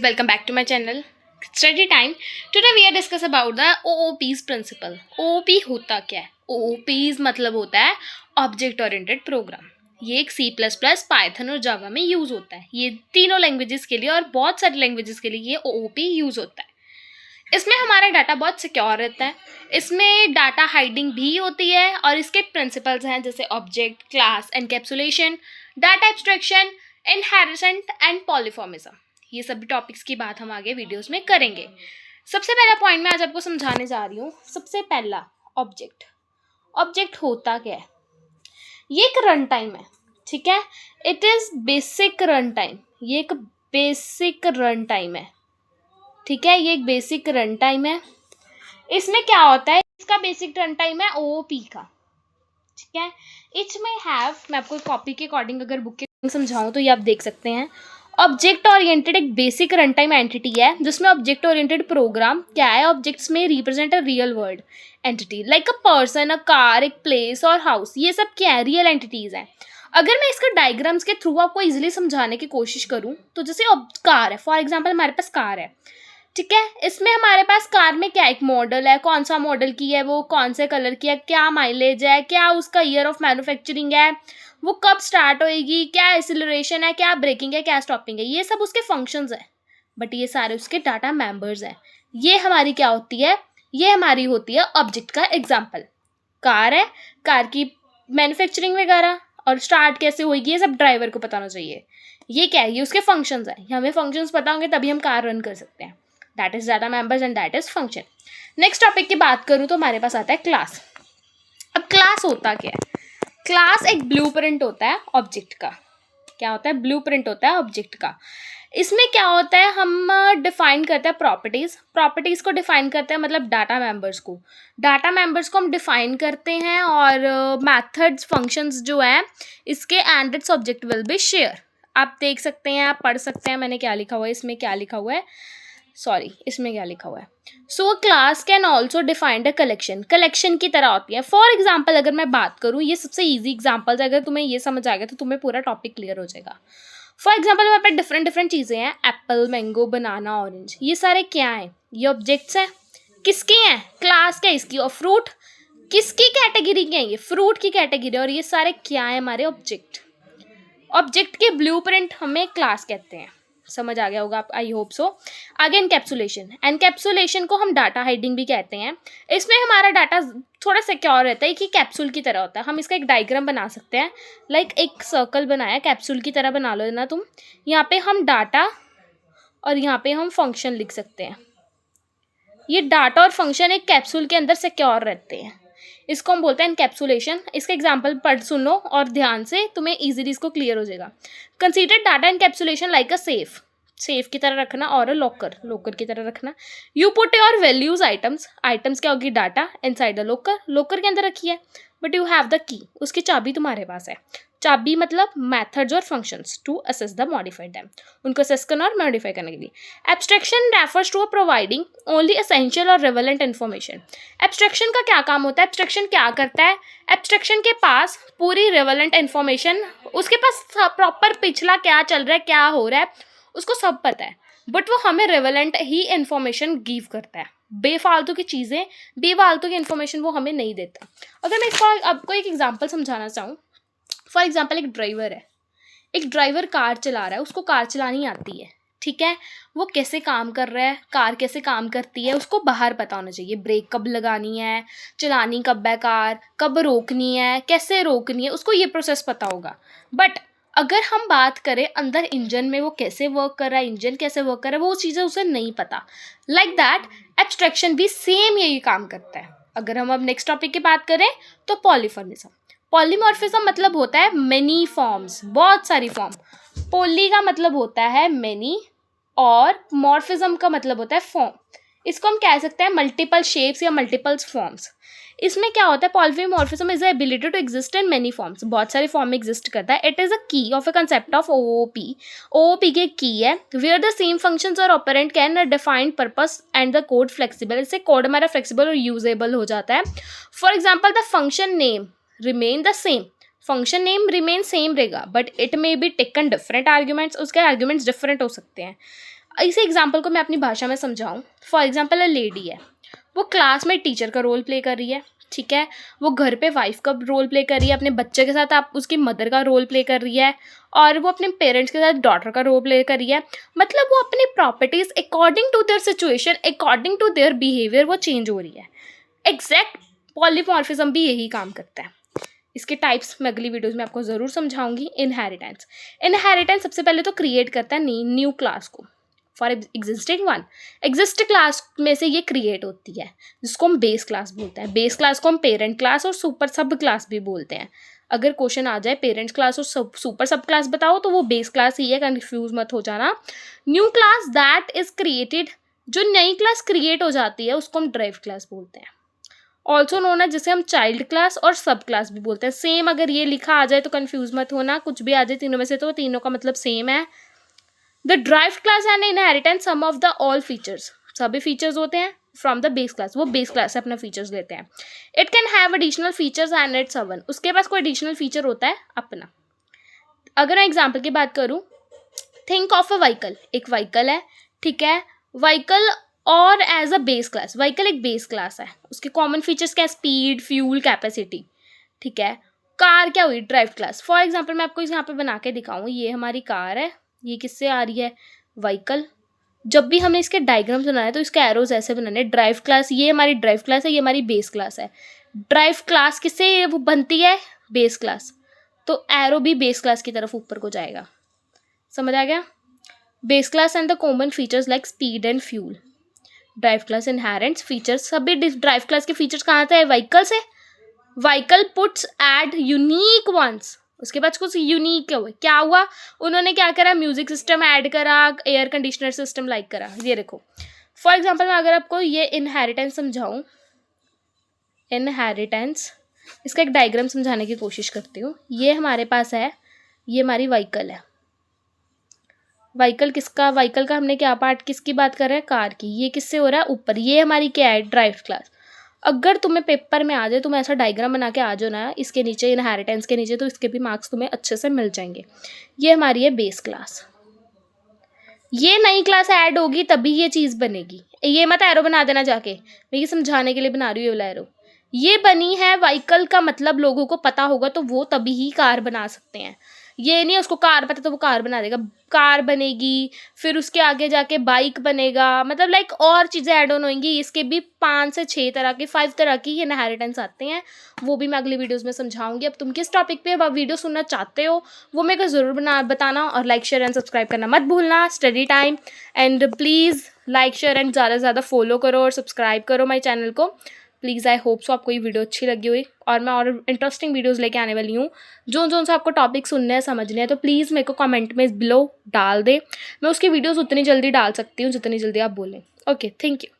Welcome back to my channel. Study time. Today we are discuss about the OOP's principle. OOP होता क्या है? OOP's मतलब होता है ऑब्जेक्ट ओरिएंटेड प्रोग्राम. ये एक C++, पाइथन और जावा में यूज़ होता है. ये तीनों लैंग्वेजेस के लिए और बहुत सारी लैंग्वेजेस के लिए ये OOP यूज़ होता है. इसमें हमारा डाटा बहुत सिक्योर रहता है. इसमें डाटा हाइडिंग भी होती है और इसके प्रिंसिपल्स हैं जैसे object, class, encapsulation, data abstraction, inheritance and polymorphism. ये सभी टॉपिक्स की बात हम आगे वीडियोस में करेंगे. सबसे पहला पॉइंट मैं आज आपको समझाने जा रही हूँ. सबसे पहला ऑब्जेक्ट. ऑब्जेक्ट होता क्या है? ये एक रन टाइम है. ठीक है, it is basic run time. ये एक बेसिक रन टाइम है. ठीक है, ये एक बेसिक रन टाइम है. इसमें क्या होता है? इसका बेसिक रन टाइम है OOP का. ठीक है, इच में हैव, मैं आपको कॉपी के अकॉर्डिंग अगर बुक के समझाऊँ तो ये आप देख सकते हैं. ऑब्जेक्ट ओरिएंटेड एक बेसिक रन टाइम एंटिटी है जिसमें ऑब्जेक्ट ओरिएंटेड प्रोग्राम क्या है, ऑब्जेक्ट्स में represent a real world entity like a person, a car, एक प्लेस और हाउस. ये सब क्या है? रियल एंटिटीज हैं. अगर मैं इसका डायग्राम्स के थ्रू आपको इजीली समझाने की कोशिश करूं तो जैसे कार है, फॉर एग्जांपल हमारे पास कार है. ठीक है, इसमें हमारे पास कार में क्या एक मॉडल है, कौन सा मॉडल की है, वो कौन से कलर की है, क्या माइलेज है, क्या उसका ईयर ऑफ मैन्युफैक्चरिंग है, वो कब स्टार्ट होएगी, क्या एक्सीलरेशन है, क्या ब्रेकिंग है, क्या स्टॉपिंग है. ये सब उसके फंक्शंस हैं, बट ये सारे उसके डाटा मेंबर्स हैं. ये हमारी क्या होती है? ये हमारी होती है ऑब्जेक्ट का एग्जाम्पल. कार है, कार की मैन्युफैक्चरिंग वगैरह और स्टार्ट कैसे होएगी ये सब ड्राइवर को पता होना चाहिए. ये क्या है? ये उसके फंक्शंस हैं. हमें फंक्शंस पता होंगे तभी हम कार रन कर सकते हैं. That is data members and that is function. Next topic की बात करूँ तो हमारे पास आता है क्लास. अब क्लास होता क्या है? क्लास एक ब्लूप्रिंट होता है ऑब्जेक्ट का. क्या होता है? ब्लूप्रिंट होता है ऑब्जेक्ट का. इसमें क्या होता है? हम डिफाइन करते हैं प्रॉपर्टीज़ को डिफाइन करते हैं, मतलब डाटा मेंबर्स को हम डिफाइन करते हैं और मेथड्स, फंक्शंस जो हैं इसके and its object will be share. आप देख सकते हैं, आप पढ़ सकते हैं मैंने क्या लिखा हुआ है, इसमें क्या लिखा हुआ है, इसमें क्या लिखा हुआ है. So class can also defined a collection की तरह होती है. फॉर एग्जाम्पल अगर मैं बात करूँ, ये सबसे ईजी एग्जाम्पल्स, अगर तुम्हें ये समझ आ गया तो तुम्हें पूरा टॉपिक क्लियर हो जाएगा. फॉर एग्जाम्पल हमारे पास डिफरेंट चीज़ें हैं, एप्पल, मैंगो, बनाना, ऑरेंज. ये सारे क्या हैं? ये ऑब्जेक्ट्स हैं. किसके हैं? क्लास क्या इसकी. और फ्रूट किसकी कैटेगरी के हैं? ये फ्रूट की कैटेगरी. और ये सारे क्या है? हमारे ऑब्जेक्ट के ब्लूप्रिंट हमें क्लास कहते हैं. समझ आ गया होगा आप, आई होप सो. आगे एनकैप्सुलेशन को हम डाटा हाइडिंग भी कहते हैं. इसमें हमारा डाटा थोड़ा सिक्योर रहता है कि कैप्सूल की तरह होता है. हम इसका एक डायग्राम बना सकते हैं. लाइक एक सर्कल बनाया, कैप्सूल की तरह बना लो ना तुम. यहाँ पे हम डाटा और यहाँ पे हम फंक्शन लिख सकते हैं. ये डाटा और फंक्शन एक कैप्सूल के अंदर सिक्योर रहते हैं. इसको हम बोलते हैं एनकैप्सुलेशन. इसका एग्जांपल पढ़ सुन लो और ध्यान से, तुम्हें इजीली इसको क्लियर हो जाएगा. Consider data encapsulation like a safe की तरह रखना और लॉकर की तरह रखना. You put your values items क्या होगी? डाटा इनसाइड द लॉकर के अंदर रखी है, but you have the key, उसकी चाबी तुम्हारे पास है. चाबी मतलब मेथड्स और functions to assess the modified them, उनको असेस करना और मॉडिफाई करने के लिए. Abstraction refers to providing only essential और रिलेवेंट इन्फॉर्मेशन. एब्स्ट्रैक्शन का क्या काम होता है? एब्स्ट्रैक्शन क्या करता है? एब्स्ट्रैक्शन के पास पूरी रिलेवेंट इन्फॉर्मेशन, उसके पास प्रॉपर पिछला क्या चल रहा है, क्या हो रहा है, उसको सब पता है, बट वो हमें रिलेवेंट ही इन्फॉर्मेशन गिव करता है. बेफालतू की चीज़ें, बेफालतू की इन्फॉर्मेशन वो हमें नहीं देता. अगर मैं इसको आपको एक एग्जांपल समझाना चाहूँ, फॉर एग्जांपल एक ड्राइवर कार चला रहा है, उसको कार चलानी आती है. ठीक है, वो कैसे काम कर रहा है, कार कैसे काम करती है, उसको बाहर पता होना चाहिए. ब्रेक कब लगानी है, चलानी कब है कार, कब रोकनी है, कैसे रोकनी है, उसको ये प्रोसेस पता होगा. बट अगर हम बात करें अंदर इंजन में वो कैसे वर्क कर रहा है, इंजन कैसे वर्क कर रहा है, वो चीज़ें उसे नहीं पता. लाइक दैट एब्स्ट्रैक्शन भी सेम यही काम करता है. अगर हम अब नेक्स्ट टॉपिक की बात करें तो पॉलीमॉर्फिज्म मतलब होता है मेनी फॉर्म्स, बहुत सारी फॉर्म. पोली का मतलब होता है मेनी और मॉर्फिज्म का मतलब होता है फॉर्म. इसको हम कह सकते हैं मल्टीपल शेप्स या मल्टीपल फॉर्म्स. इसमें क्या होता है? Polymorphism is the ability to exist in many forms, बहुत सारे फॉर्म में एग्जिस्ट करता है. It is a key of a concept of OOP की की है वेयर द सेम फंक्शंस और operand can defined purpose and the code flexible. इससे कोड हमारा फ्लेक्सिबल और यूजेबल हो जाता है. For example the function name remain the same, function name remain same रहेगा, but it may be taken different arguments, उसके arguments different हो सकते हैं. इसी एग्जाम्पल को मैं अपनी भाषा में समझाऊँ, फॉर एग्जाम्पल अ लेडी है, वो क्लास में टीचर का रोल प्ले कर रही है, ठीक है, वो घर पे वाइफ का रोल प्ले कर रही है, अपने बच्चे के साथ आप उसकी मदर का रोल प्ले कर रही है, और वो अपने पेरेंट्स के साथ डॉटर का रोल प्ले कर रही है। मतलब वो अपनी properties according to their situation, according to their behaviour वो चेंज हो रही है। एग्जैक्ट पॉलीमॉर्फिज्म भी यही काम करता है। इसके टाइप्स मैं अगली वीडियोस में आपको ज़रूर समझाऊंगी। इनहेरिटेंस सबसे पहले तो क्रिएट करता है न्यू क्लास को for existing one. Exist class में से ये क्रिएट होती है, जिसको हम बेस क्लास बोलते हैं। बेस क्लास को हम पेरेंट क्लास और सुपर सब क्लास भी बोलते हैं। अगर क्वेश्चन आ जाए पेरेंट्स क्लास और सुपर सब क्लास बताओ तो वो बेस क्लास ही है, कंफ्यूज मत हो जाना। New class that is created, जो नई क्लास क्रिएट हो जाती है उसको हम ड्राइव क्लास बोलते हैं। ऑल्सो नोन है, जिसे हम चाइल्ड क्लास और सब क्लास भी बोलते हैं। सेम, अगर ये लिखा आ जाए तो कंफ्यूज मत होना, कुछ भी आ जाए तीनों में से तो तीनों का मतलब सेम है। The drive class and inheritance some of the all features, सभी फीचर्स होते हैं फ्रॉम द बेस क्लास, वो बेस क्लास से अपना फीचर्स लेते हैं। It can have additional features and its own, उसके पास कोई एडिशनल फीचर होता है अपना। अगर मैं एग्जाम्पल की बात करूँ, थिंक ऑफ अ व्हीकल, एक व्हीकल है, ठीक है, व्हीकल और as a base class, vehicle एक बेस क्लास है, उसके कॉमन फीचर्स क्या है, स्पीड, फ्यूल, कैपेसिटी, ठीक है। कार क्या हुई, ड्राइव क्लास। फॉर एग्जाम्पल मैं आपको यहाँ पे बना के दिखाऊँ, ये हमारी कार है, ये किससे आ रही है, व्हीकल। जब भी हमने इसके डायग्राम्स बनाए तो इसके एरोज ऐसे बनाने, ड्राइव क्लास, ये हमारी ड्राइव क्लास है, ये हमारी बेस क्लास है। ड्राइव क्लास किससे वो बनती है, बेस क्लास, तो एरो भी बेस क्लास की तरफ ऊपर को जाएगा। समझ आ गया। Base class and the common features like speed and fuel. Drive class inherent features, सभी ड्राइव क्लास के फीचर्स कहाँ से है, व्हीकल से। Vehicle puts add unique ones, उसके बाद कुछ यूनिक क्या हुआ, उन्होंने क्या करा, म्यूजिक सिस्टम ऐड करा, एयर कंडीशनर सिस्टम लाइक करा। ये देखो फॉर एग्जांपल मैं अगर आपको ये इनहेरिटेंस समझाऊं, इनहेरिटेंस, इसका एक डायग्राम समझाने की कोशिश करती हूँ। ये हमारे पास है, ये हमारी व्हीकल है। व्हीकल किसका, व्हीकल का हमने क्या पार्ट, किसकी बात कर रहे हैं, कार की। ये किससे हो रहा है, ऊपर, ये हमारी क्या है, ड्राइव क्लास। अगर तुम्हें पेपर में आ जाए, तुम ऐसा डायग्राम बना के आ जाओ ना इसके नीचे, इनहेरिटेंस के नीचे, तो इसके भी मार्क्स तुम्हें अच्छे से मिल जाएंगे। ये हमारी है बेस क्लास, ये नई क्लास ऐड होगी तभी ये चीज़ बनेगी। ये मत एरो बना देना जाके, मैं ये समझाने के लिए बना रही हूँ ये वाला एरो। ये बनी है व्हीकल का मतलब लोगों को पता होगा तो वो तभी ही कार बना सकते हैं। ये नहीं उसको कार पता तो वो कार बना देगा, कार बनेगी, फिर उसके आगे जाके बाइक बनेगा, मतलब लाइक और चीज़ें ऐड ऑन होंगी। इसके भी 5 से 6 तरह के, 5 तरह की ये इनहेरिटेंस आते हैं, वो भी मैं अगली वीडियोस में समझाऊंगी। अब तुम किस टॉपिक पे वीडियो सुनना चाहते हो वो मेरे को ज़रूर बताना, और लाइक शेयर एंड सब्सक्राइब करना मत भूलना। Study time, and please like share and ज़्यादा से ज़्यादा फॉलो करो और सब्सक्राइब करो माई चैनल को प्लीज़। आई होप सो आपको ये वीडियो अच्छी लगी हुई, और मैं और इंटरेस्टिंग वीडियोस लेके आने वाली हूँ। जो से आपको टॉपिक सुनने हैं, समझने हैं, तो प्लीज़ मेरे को कमेंट में बिलो डाल दे। मैं उसकी वीडियोस उतनी जल्दी डाल सकती हूँ जितनी जल्दी आप बोलें। Okay, thank you.